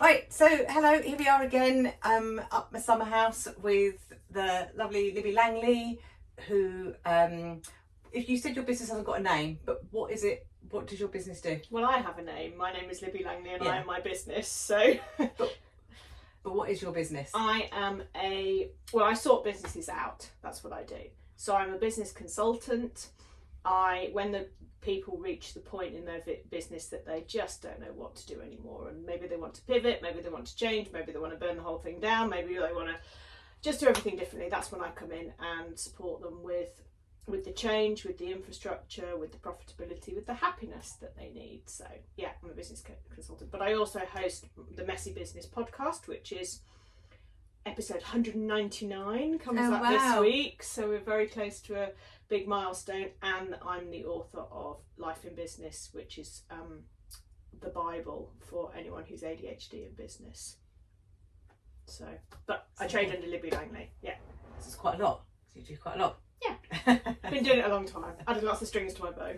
Right, so hello, here we are again, up my summer house with the lovely Libby Langley, who, if you said your business hasn't got a name, but what is it? What does your business do? Well, I have a name. My name is Libby Langley and I am my business, so... But what is your business? I am I sort businesses out. That's what I do. So I'm a business consultant. When the people reach the point in their business that they just don't know what to do anymore, and maybe they want to pivot, maybe they want to change, maybe they want to burn the whole thing down, maybe they want to just do everything differently, that's when I come in and support them with the change, with the infrastructure, with the profitability, with the happiness that they need. So yeah, I'm a business consultant, but I also host the Messy Business podcast, which is episode 199 comes out this week, so we're very close to a big milestone. And I'm the author of Life in Business, which is the Bible for anyone who's ADHD in business. So, but I trade under Libby Langley. Yeah, this is quite a lot. So you do quite a lot. Yeah, been doing it a long time. Added lots of strings to my bow.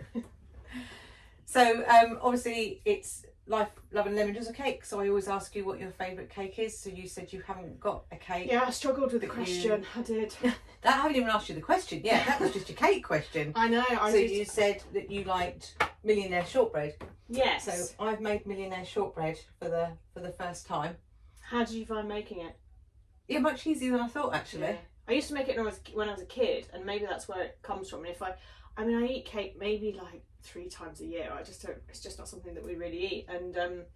So obviously it's Life, Love and Lemon Drizzle cake, so I always ask you what your favourite cake is. So you said you haven't got a cake. Yeah, I struggled with the question. I did. I haven't even asked you the question yet. That was just your cake question. I know. You said that you liked millionaire shortbread. Yes. So I've made millionaire shortbread for the first time. How did you find making it? Yeah, much easier than I thought, actually. Yeah. I used to make it when I was a kid, and maybe that's where it comes from. And I eat cake maybe like 3 times a year. It's just not something that we really eat. And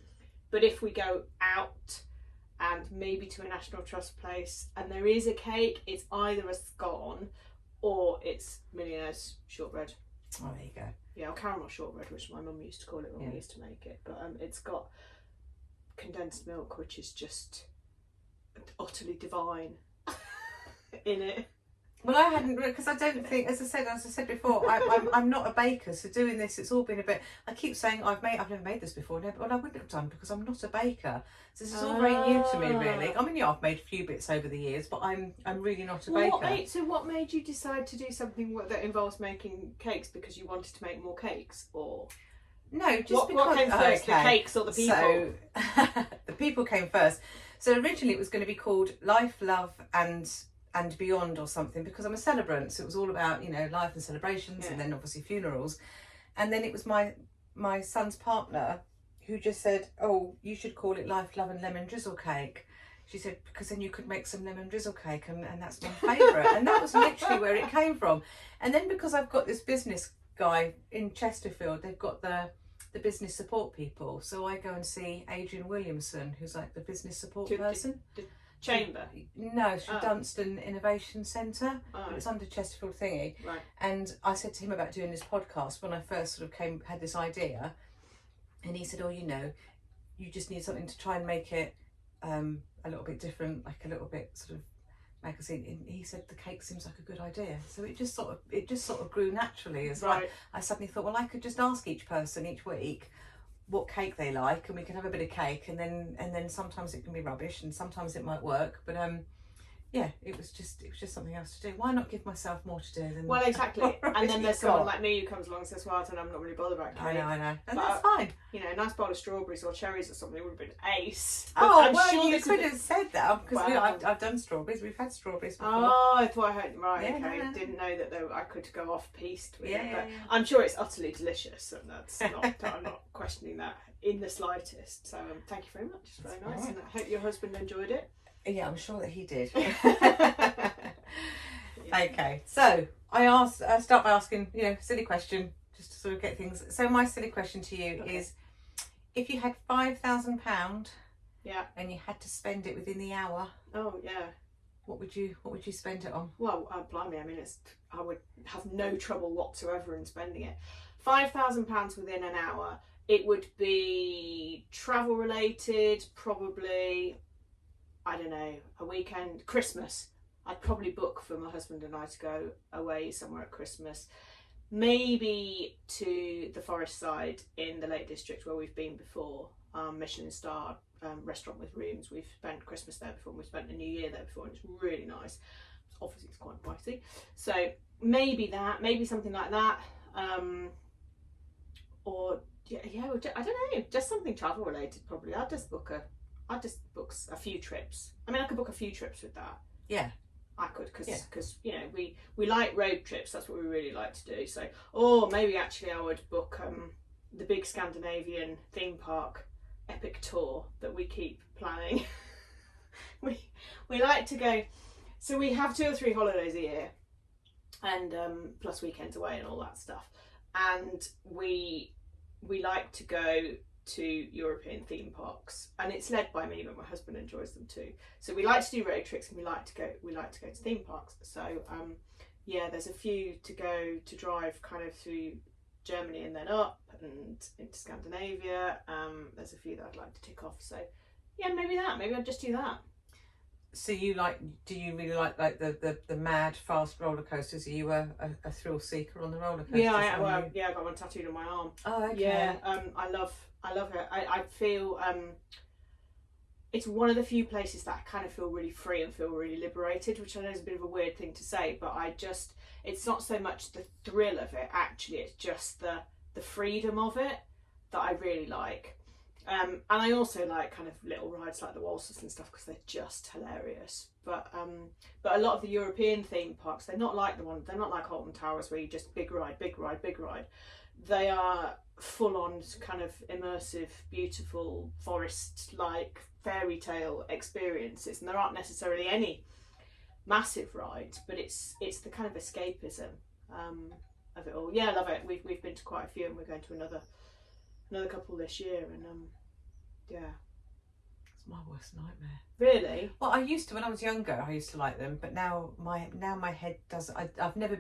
but if we go out and maybe to a National Trust place and there is a cake, it's either a scone or it's millionaire's shortbread. Oh, there you go. Yeah, or caramel shortbread, which my mum used to call it when we used to make it. But it's got condensed milk, which is just utterly divine in it. Well, I hadn't, because I don't think, as I said before, I'm not a baker, so doing this, it's all been a bit. I keep saying I've never made this before, but I wouldn't have done because I'm not a baker. So this is all very new to me, really. I mean, yeah, I've made a few bits over the years, but I'm really not a baker. So what made you decide to do something that involves making cakes? Because you wanted to make more cakes, or no? Just what came first, the cakes or the people? So the people came first. So originally it was going to be called Life, Love and Beyond or something, because I'm a celebrant, so it was all about, life and celebrations, and then obviously funerals. And then it was my son's partner who just said, oh, you should call it Life, Love and Lemon Drizzle cake. She said, because then you could make some lemon drizzle cake, and that's my favourite. And that was literally where it came from. And then because I've got this business guy in Chesterfield, they've got the business support people, so I go and see Adrian Williamson, who's like the business support person. Chamber? No, it's Dunstan Innovation Centre. It's under Chesterfield thingy. Right. And I said to him about doing this podcast when I first sort of had this idea, and he said, oh, you just need something to try and make it a little bit different, like a little bit sort of magazine. And he said the cake seems like a good idea, so it just sort of grew naturally as well. I suddenly thought, well, I could just ask each person each week what cake they like, and we can have a bit of cake, and then sometimes it can be rubbish and sometimes it might work, but it was just something else to do. Why not give myself more to do than exactly. And then there's someone like me who comes along and says, well, I'm not really bothered about cake. I know, and that's fine. A nice bowl of strawberries or cherries or something would have been ace. You could have said that, because I've done strawberries. We've had strawberries before. Oh, I thought I heard right. Yeah, okay, no. Didn't know that I could go off piste with it. Yeah. I'm sure it's utterly delicious, and that's not. I'm not questioning that in the slightest. So thank you very much. It's very nice, and I hope your husband enjoyed it. Yeah, I'm sure that he did. Okay, so I start by asking, silly question, just to sort of get things. So my silly question to you is, if you had £5,000, and you had to spend it within the hour, what would you spend it on? Well, blimey, I mean, I would have no trouble whatsoever in spending it. £5,000 within an hour. It would be travel related, probably. I don't know, a weekend, Christmas. I'd probably book for my husband and I to go away somewhere at Christmas. Maybe to the Forest Side in the Lake District where we've been before. Michelin star restaurant with rooms. We've spent Christmas there before, and we've spent a New Year there before, and it's really nice. Obviously it's quite pricey. So maybe something like that. Or I don't know, just something travel related probably. I'd I just book a few trips. I mean, I could book a few trips with that. Yeah. I could, because you know, we like road trips. That's what we really like to do. So, or maybe actually I would book the big Scandinavian theme park epic tour that we keep planning. we like to go. So we have 2 or 3 holidays a year, and plus weekends away and all that stuff. And we like to go to European theme parks, and it's led by me, but my husband enjoys them too. So we like to do road trips, and we like to go to theme parks. So yeah, there's a few to drive kind of through Germany and then up and into Scandinavia. There's a few that I'd like to tick off. So yeah, maybe I'd just do that. So do you really like the mad fast roller coasters? Are you a thrill seeker on the roller coasters? Yeah, I got one tattooed on my arm. Oh, okay. Yeah, I love it. I feel it's one of the few places that I kind of feel really free and feel really liberated, which I know is a bit of a weird thing to say, but it's not so much the thrill of it, actually, it's just the freedom of it that I really like. And I also like kind of little rides like the waltzers and stuff, because they're just hilarious. But a lot of the European theme parks, they're not like Alton Towers, where you just big ride. They are full on kind of immersive, beautiful forest like fairy tale experiences, and there aren't necessarily any massive rides, but it's the kind of escapism of it all. Yeah, I love it. We've been to quite a few, and we're going to another couple this year, and yeah, it's my worst nightmare. Really? Well, I used to, when I was younger, I used to like them, but now my head doesn't. I've never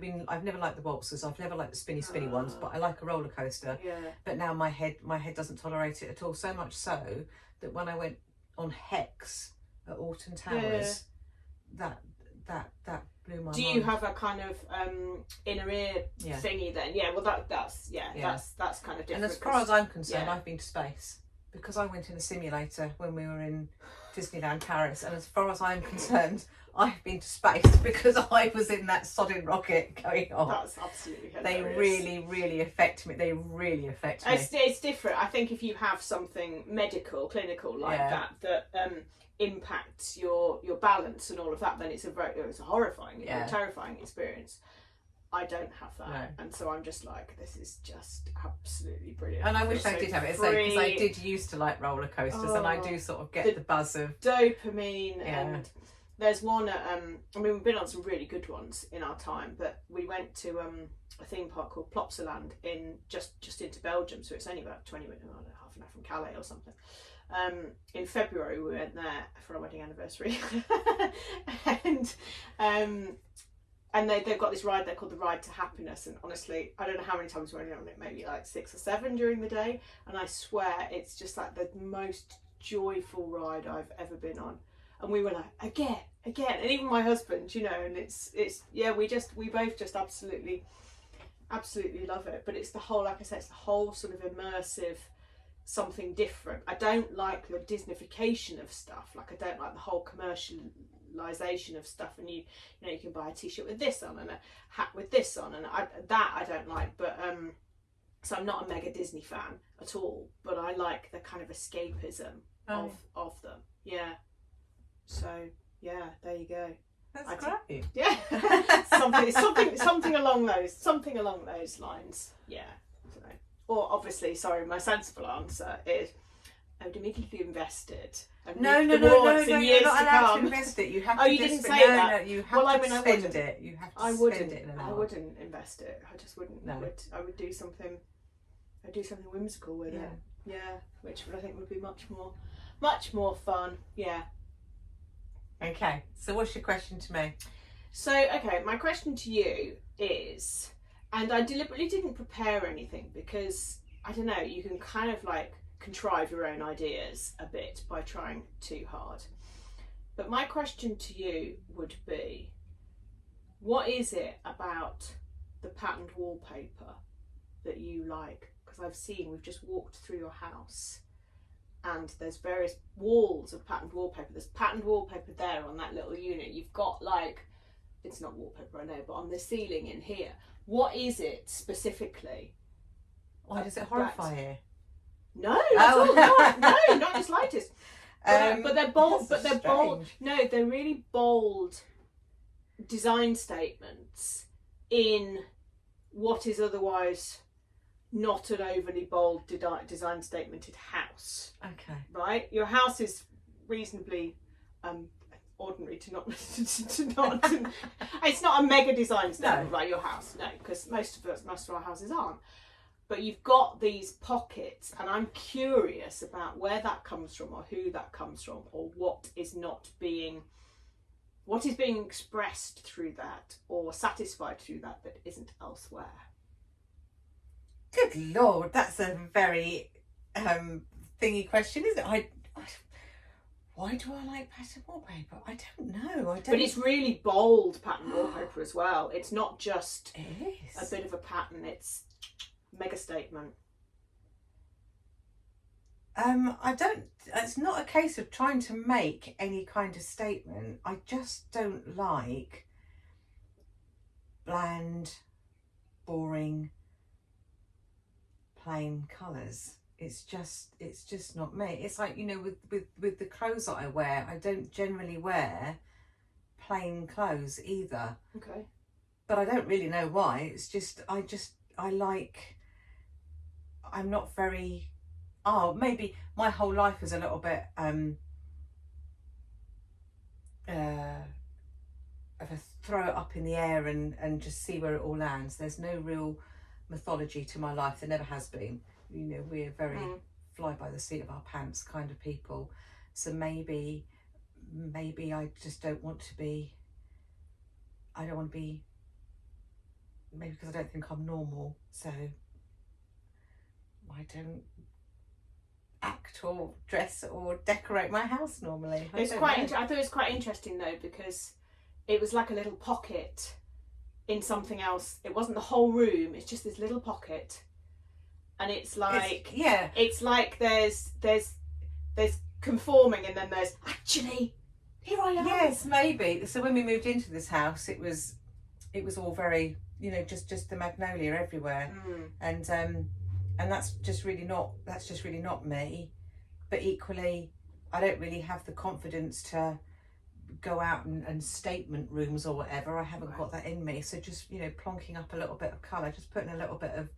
liked the waltzers. I've never liked the spinny ones, but I like a roller coaster. Yeah. But now my head doesn't tolerate it at all. So much so that when I went on Hex at Alton Towers, that blew my mind. Do you have a kind of inner ear thingy then? Yeah. Well, that's kind of different. And as far as I'm concerned, I've been to space, because I went in a simulator when we were in Disneyland Paris, and as far as I'm concerned, I've been to space because I was in that sodding rocket going on. That's absolutely hilarious. They really affect me. It's different. I think if you have something clinical like that impacts your balance and all of that, then it's a horrifying, terrifying experience. I don't have that, no. And so I'm just like, this is just absolutely brilliant. And I wish I did have it, because I did used to like roller coasters, and I do sort of get the buzz of dopamine. And there's one at, I mean, we've been on some really good ones in our time, but we went to a theme park called Plopsaland in just into Belgium, so it's only about 20 minutes, half an hour from Calais or something. In February we went there for our wedding anniversary, and they've got this ride there called the Ride to Happiness, and honestly, I don't know how many times we went on it, maybe like 6 or 7 during the day, and I swear it's just like the most joyful ride I've ever been on. And we were like, again, and even my husband, you know, and it's we both just absolutely love it. But it's the whole, like I said, it's the whole sort of immersive, something different. I don't like the Disneyfication of stuff. Like, I don't like the whole commercialization of stuff, and you can buy a t-shirt with this on and a hat with this on, and I don't like. But so I'm not a mega Disney fan at all, but I like the kind of escapism of them. Yeah. So yeah, there you go. That's great. Yeah. something along those lines. Yeah. So, or obviously, sorry, my sensible answer is I would immediately invest it. No, you're not allowed to invest it. You have to. You didn't say that. No, you have to spend it. You have to spend it in an art. I wouldn't invest it. I just wouldn't. No. I would do something. I'd do something whimsical with it. Yeah, which I think would be much more fun. Yeah. Okay, so what's your question to me? So, okay, my question to you is, and I deliberately didn't prepare anything because, I don't know, you can kind of like contrive your own ideas a bit by trying too hard. But my question to you would be, what is it about the patterned wallpaper that you like? Because we've just walked through your house, and there's various walls of patterned wallpaper. There's patterned wallpaper there on that little unit. You've got like, it's not wallpaper, I know, but on the ceiling in here. What is it specifically? Why does it horrify you? No, not the slightest. But they're bold. But they're bold. strange. No, they're really bold design statements in what is otherwise not an overly bold design statemented house. Okay. Right? Your house is reasonably ordinary to not it's not a mega design statement, No. right? Your house, no, because most of our houses aren't. But you've got these pockets, and I'm curious about where that comes from, or who that comes from, or what is being expressed through that, or satisfied through that isn't elsewhere. Good Lord, that's a very thingy question, isn't it? Why do I like pattern wallpaper? I don't know. But it's really bold pattern wallpaper as well. It's not just It is. a bit of a pattern, it's mega statement. It's not a case of trying to make any kind of statement. I just don't like bland, boring, plain colours. It's just not me. It's like, you know, with the clothes that I wear, I don't generally wear plain clothes either. Okay. But I don't really know why. It's just I'm not very, maybe my whole life is a little bit of a throw it up in the air and just see where it all lands. There's no real mythology to my life. There never has been. You know, we're very fly by the seat of our pants kind of people. So maybe I just don't want to be, maybe because I don't think I'm normal, so I don't act or dress or decorate my house normally. I thought it was quite interesting though, because it was like a little pocket in something else. It wasn't the whole room, it's just this little pocket. And it's like it's like there's conforming, and then there's actually here I am. Yes, maybe. So when we moved into this house, it was all very, you know, just the magnolia everywhere, and that's just really not me. But equally, I don't really have the confidence to go out and statement rooms or whatever. I haven't got that in me. So just, you know, plonking up a little bit of colour, just putting a little bit of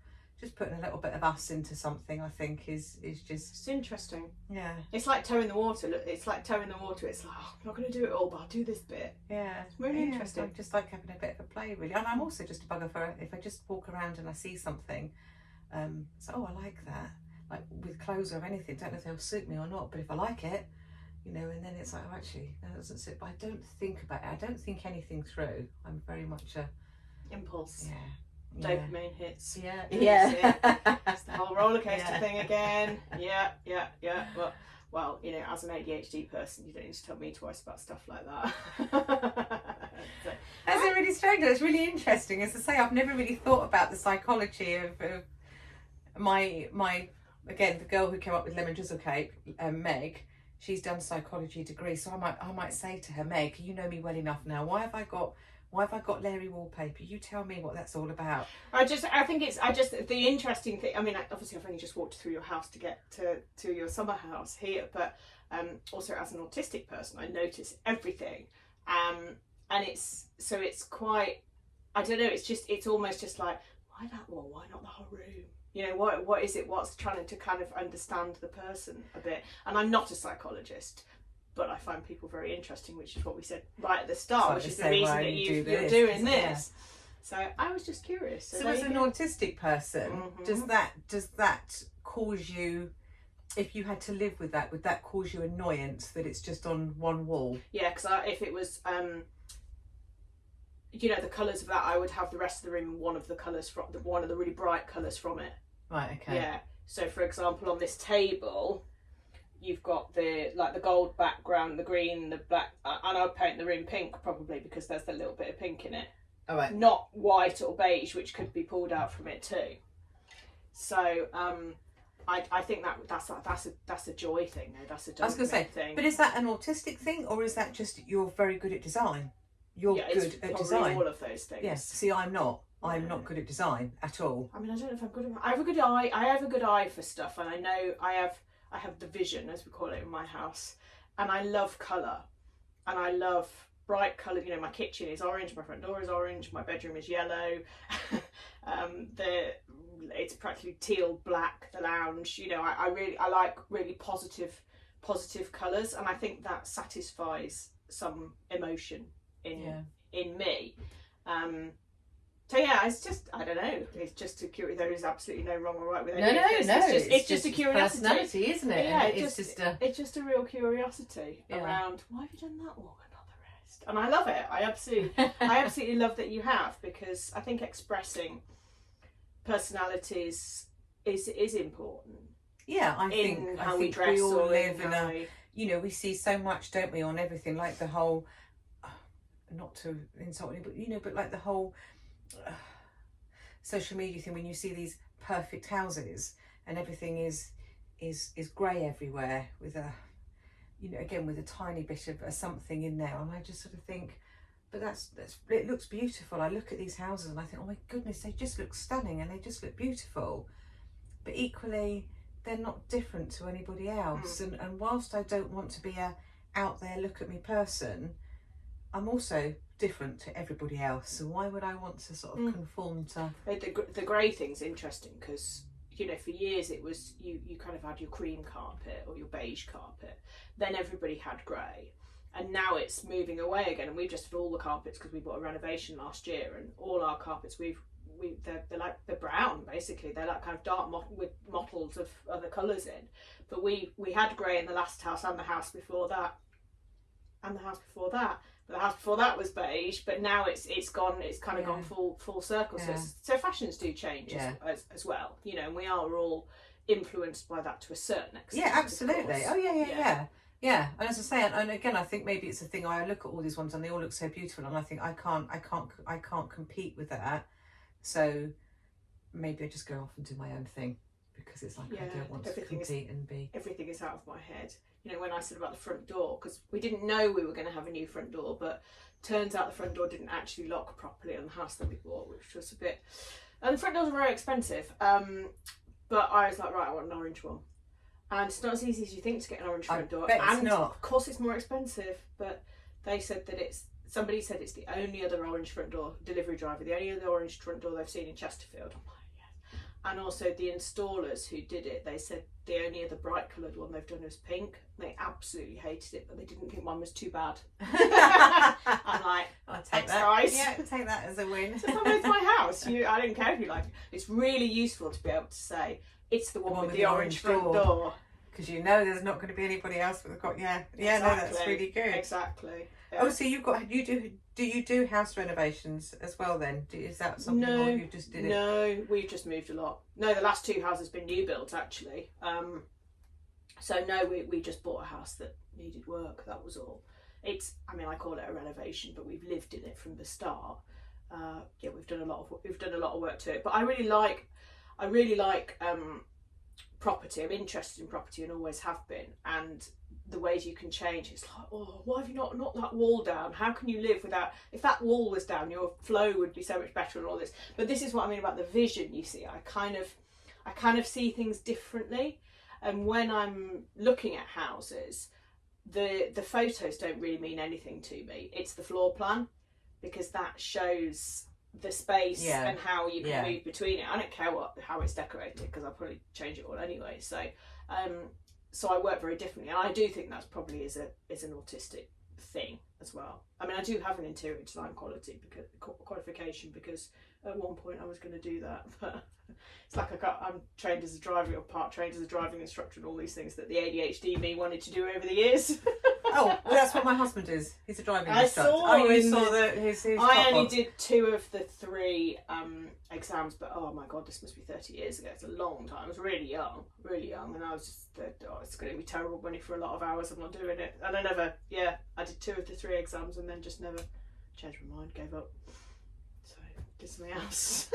us into something, I think is just. It's interesting. Yeah. It's like toe in the water. It's like toe in the water. It's like, oh, I'm not going to do it all, but I'll do this bit. Yeah. It's really interesting. I just like having a bit of a play, really. And I'm also just a bugger for if I just walk around and I see something, so I like that. Like with clothes or anything, don't know if they'll suit me or not, but if I like it, you know, and then it's like, oh, actually, that doesn't suit. But I don't think about it. I don't think anything through. I'm very much a impulse. Yeah. Dopamine hits. Yeah. It's the whole rollercoaster thing again. Yeah. Well, you know, as an ADHD person, you don't need to tell me twice about stuff like that. That's really strange. It's really interesting. As I say, I've never really thought about the psychology of my again, the girl who came up with lemon drizzle cake, Meg. She's done psychology degree, so I might say to her, Meg, you know me well enough now. Why have I got Larry wallpaper? You tell me what that's all about. I think the interesting thing. I mean, obviously, I've only just walked through your house to get to your summer house here, but also as an autistic person, I notice everything, and it's quite. I don't know. It's almost just like, why that wall? Why not the whole room? You know, what is it? What's trying to kind of understand the person a bit? And I'm not a psychologist, but I find people very interesting, which is what we said right at the start, which is the reason that you're doing this. So I was just curious. So as an autistic person, does that cause you, if you had to live with that, would that cause you annoyance that it's just on one wall? Yeah, because if it was, you know, the colours of that, I would have the rest of the room, one of the really bright colours from it. Right. Okay. Yeah. So for example, on this table, you've got the gold background, the green, the black, and I'd paint the room pink probably because there's a little bit of pink in it. All right. Not white or beige, which could be pulled out from it too. So I think that's a joy thing. That's a dopamine thing. But is that an autistic thing, or is that just you're very good at design? You're good at design. All of those things. Yes. See, I'm not. I'm not good at design at all. I mean, I don't know if I'm good at. I have a good eye. I have a good eye for stuff, and I know I I have the vision, as we call it in my house, and I love colour, and I love bright colour. You know, my kitchen is orange, my front door is orange, my bedroom is yellow. It's practically teal black, the lounge. You know, I like really positive colours, and I think that satisfies some emotion in me. So yeah, it's just, I don't know, it's just a curiosity. There is absolutely no wrong or right with any of this. It's just a curiosity, personality, isn't it? Yeah, it's just a real curiosity around, why have you done that wall and not the rest? And I love it. I absolutely love that you have, because I think expressing personalities is important. Yeah, I think we all live in a, you know, we see so much, don't we, on everything, like the whole, not to insult anybody, but you know, but like the whole social media thing, when you see these perfect houses and everything is grey everywhere with a, you know, again with a tiny bit of something in there, and I just sort of think, but that's it looks beautiful. I look at these houses and I think, oh my goodness, they just look stunning and they just look beautiful, but equally they're not different to anybody else. And whilst I don't want to be a out there look at me person, I'm also different to everybody else, so why would I want to sort of conform to the grey thing's interesting, because you know, for years it was you kind of had your cream carpet or your beige carpet, then everybody had grey, and now it's moving away again, and we've just had all the carpets, because we bought a renovation last year, and all our carpets they're like, they're brown basically, they're like kind of dark with mottles of other colours in, but we had grey in the last house and the house before that and the house before that. But the house before that was beige, but now it's gone. It's kind of gone full circle. So fashions do change as well, you know. And we are all influenced by that to a certain extent. Yeah, absolutely. Oh yeah. And as I say, and again, I think maybe it's a thing. I look at all these ones and they all look so beautiful, and I think I can't compete with that. So maybe I just go off and do my own thing, because it's like I don't want to compete and be. Everything is out of my head. You know, when I said about the front door, because we didn't know we were going to have a new front door, but turns out the front door didn't actually lock properly on the house that we bought, which was a bit. And the front doors are very expensive. But I was like, right, I want an orange one. And it's not as easy as you think to get an orange front door. Bet and it's not. Of course, it's more expensive. But they said that somebody said it's the only other orange front door, delivery driver, the only other orange front door they've seen in Chesterfield. I'm like, yes. And also the installers who did it, they said the only other bright coloured one they've done was pink. They absolutely hated it, but they didn't think one was too bad. I'm like, I'll take that. Guys. Yeah, take that as a win. So if I'm with my house, I don't care if you like it. It's really useful to be able to say it's the one with the orange front door. Because you know there's not going to be anybody else with a exactly. No, that's really good. Exactly. Yeah. Oh, so do you do house renovations as well then? Is that something, or you just did it? No, we've just moved a lot. No, the last two houses have been new builds actually. So no, we just bought a house that needed work. That was all. I call it a renovation, but we've lived in it from the start. We've done a lot of work to it. But I really like property. I'm interested in property and always have been. And the ways you can change, it's like, oh, why have you not knocked that wall down? How can you live without? If that wall was down, your flow would be so much better and all this. But this is what I mean about the vision. You see, I kind of see things differently. And when I'm looking at houses, the photos don't really mean anything to me. It's the floor plan, because that shows the space and how you can move between it. I don't care how it's decorated, because I'll probably change it all anyway. So so I work very differently, and I do think that's probably is an autistic thing as well. I mean, I do have an interior design qualification, because at one point I was going to do that, but it's like I'm trained as a driver, or part trained as a driving instructor, and all these things that the ADHD me wanted to do over the years. Oh, well, that's what my husband is. He's a driving instructor. You saw his I only did 2 of the 3 exams, but oh my god, this must be 30 years ago. It's a long time. I was really young, and I was just, it's going to be terrible money for a lot of hours. I'm not doing it. And I did 2 of the 3 exams and then just never changed my mind, gave up. So did something else.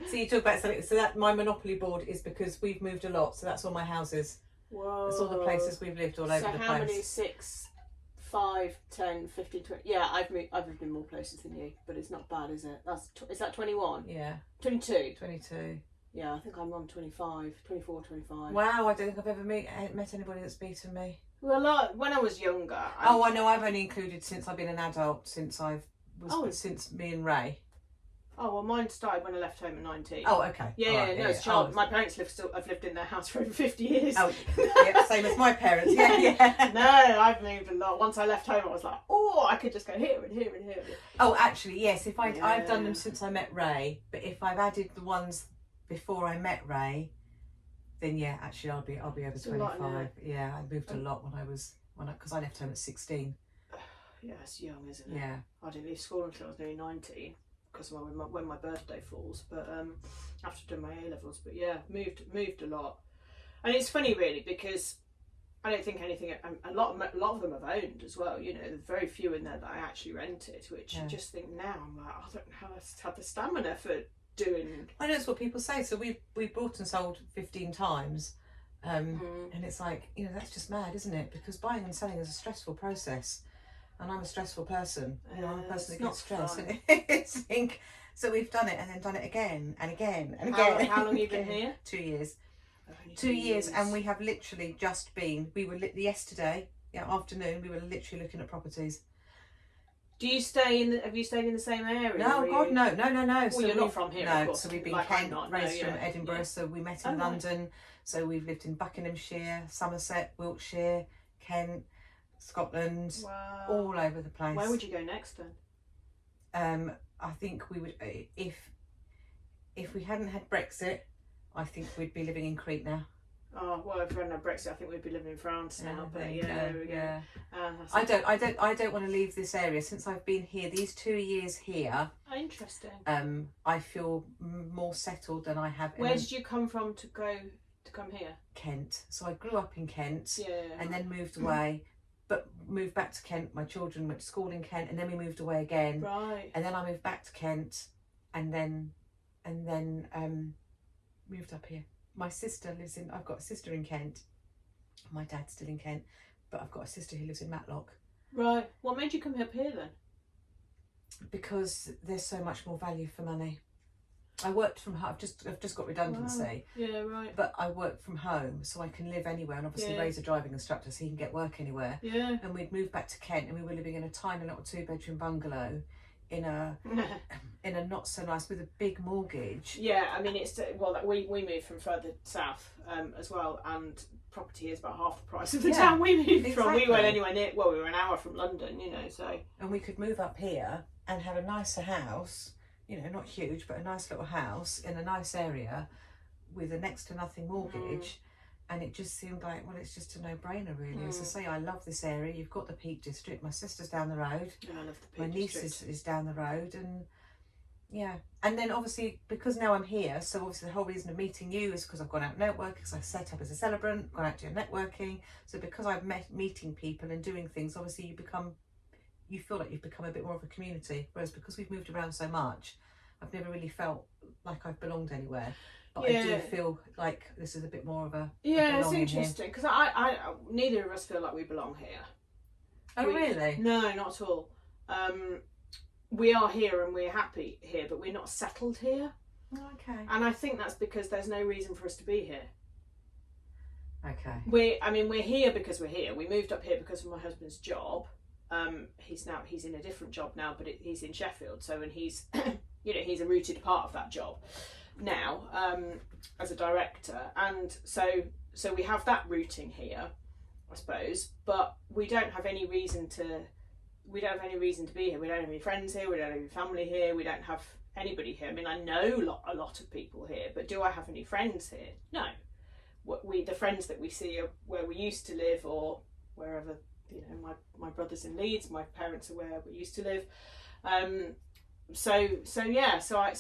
So you talk about something. So that my Monopoly board is because we've moved a lot. So that's all my houses. Whoa. That's all the places we've lived all over the place. So how many? 6, 5, 10, 15, 20. Yeah, I've lived in more places than you, but it's not bad, is it? Is that 21? Yeah. 22. 22. Yeah, I think I'm on 24, 25. Wow, I don't think I've ever met anybody that's beaten me. Well, when I was younger. I know. I've only included since I've been an adult. Since since me and Ray. Oh well, mine started when I left home at 19. Oh, okay. Yeah, right, no, it's child. My parents have lived in their house for over 50 years. Oh, yeah, same as my parents. Yeah. No, I've moved a lot. Once I left home, I was like, oh, I could just go here and here and here. Oh, actually, yes. I've done them since I met Ray, but if I've added the ones before I met Ray, then yeah, actually, I'll be over 25. Yeah, I moved a lot because I left home at 16. Yeah, it's young, isn't it? Yeah. I didn't leave school until I was nearly 19. Because when my birthday falls, but after doing my A levels, but yeah, moved a lot, and it's funny really because I don't think anything. A lot of them have owned as well. You know, there's very few in there that I actually rented, which I just think now I'm like, I don't know how I had the stamina for doing. I know it's what people say. So we bought and sold 15 times, and it's like, you know, that's just mad, isn't it? Because buying and selling is a stressful process. And I'm a stressful person. You know, I'm a person that gets stressed. So we've done it and then done it again and again and again. How long have you been here? 2 years. 2 years, and we have literally just been. We were yesterday afternoon. We were literally looking at properties. Do you stay in? Have you stayed in the same area? No, God, no. Well, so you're not from here, of course. So we've been like Kent, raised from Edinburgh. Yeah. So we met in London. Right. So we've lived in Buckinghamshire, Somerset, Wiltshire, Kent, Scotland, all over the place. Where would you go next then? I think we would, if we hadn't had Brexit, I think we'd be living in Crete now. Oh well, if we hadn't had Brexit, I think we'd be living in France now. But yeah. I don't want to leave this area since I've been here. These 2 years here. Interesting. I feel more settled than I have. Where did you come from to come here? Kent. So I grew up in Kent. Yeah. And then moved away. But moved back to Kent. My children went to school in Kent, and then we moved away again. Right. And then I moved back to Kent, and then moved up here. My sister lives in. I've got a sister in Kent. My dad's still in Kent, but I've got a sister who lives in Matlock. Right. What made you come up here then? Because there's so much more value for money. I worked from home. I've just got redundancy. Wow. Yeah, right. But I work from home, so I can live anywhere. And obviously, Ray's a driving instructor, so he can get work anywhere. Yeah. And we'd moved back to Kent, and we were living in a tiny little 2-bedroom bungalow, in a not so nice with a big mortgage. Yeah, I mean we moved from further south as well, and property is about half the price of the town we moved from. We weren't anywhere near. Well, we were an hour from London, you know. So. And we could move up here and have a nicer house. You know, not huge, but a nice little house in a nice area with a next to nothing mortgage. And it just seemed like, well, it's just a no-brainer, really. As I say, I love this area. You've got the Peak District. My sister's down the road. Yeah, I love the Peak My niece District. is down the road. And yeah. And then obviously, because now I'm here, so obviously the whole reason of meeting you is because I've gone out networking, because I set up as a celebrant, gone out doing networking. So because I've meeting people and doing things, obviously you feel like you've become a bit more of a community. Whereas because we've moved around so much, I've never really felt like I've belonged anywhere. But I do feel like this is a bit more of a it's interesting because I neither of us feel like we belong here. Oh really? No, not at all. We are here and we're happy here, but we're not settled here. Okay. And I think that's because there's no reason for us to be here. Okay. We're here because we're here. We moved up here because of my husband's job. He's in a different job now, but he's in Sheffield. So and he's he's a rooted part of that job now as a director, and so we have that rooting here, I suppose. But we don't have any reason to be here. We don't have any friends here. We don't have any family here. We don't have anybody here. I mean, I know a lot of people here, but do I have any friends here? No. The friends that we see are where we used to live or wherever. You know, my brother's in Leeds. My parents are where we used to live. So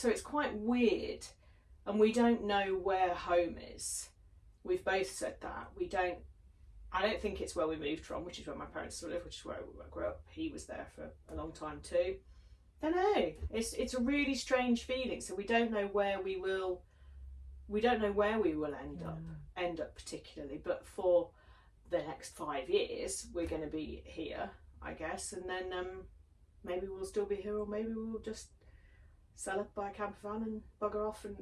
it's quite weird, and we don't know where home is. We've both said that I don't think it's where we moved from, which is where my parents still live, which is where I grew up. He was there for a long time too. Don't know. It's a really strange feeling. So we don't know where we will end up particularly, but for the next 5 years we're going to be here, I guess, and then maybe we'll still be here, or maybe we'll just sell up, buy a camper van and bugger off and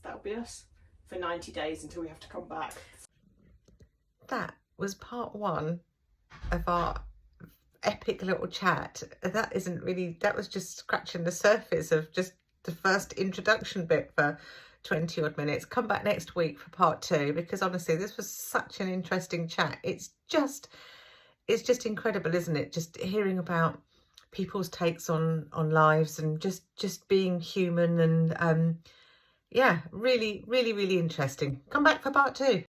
that'll be us for 90 days until we have to come back. That was part 1 of our epic little chat. That was just scratching the surface of just the first introduction bit for 20 odd minutes. Come back next week for part 2, because honestly this was such an interesting chat. It's just incredible, isn't it? Just hearing about people's takes on lives and just being human, and yeah, really interesting. Come back for part 2.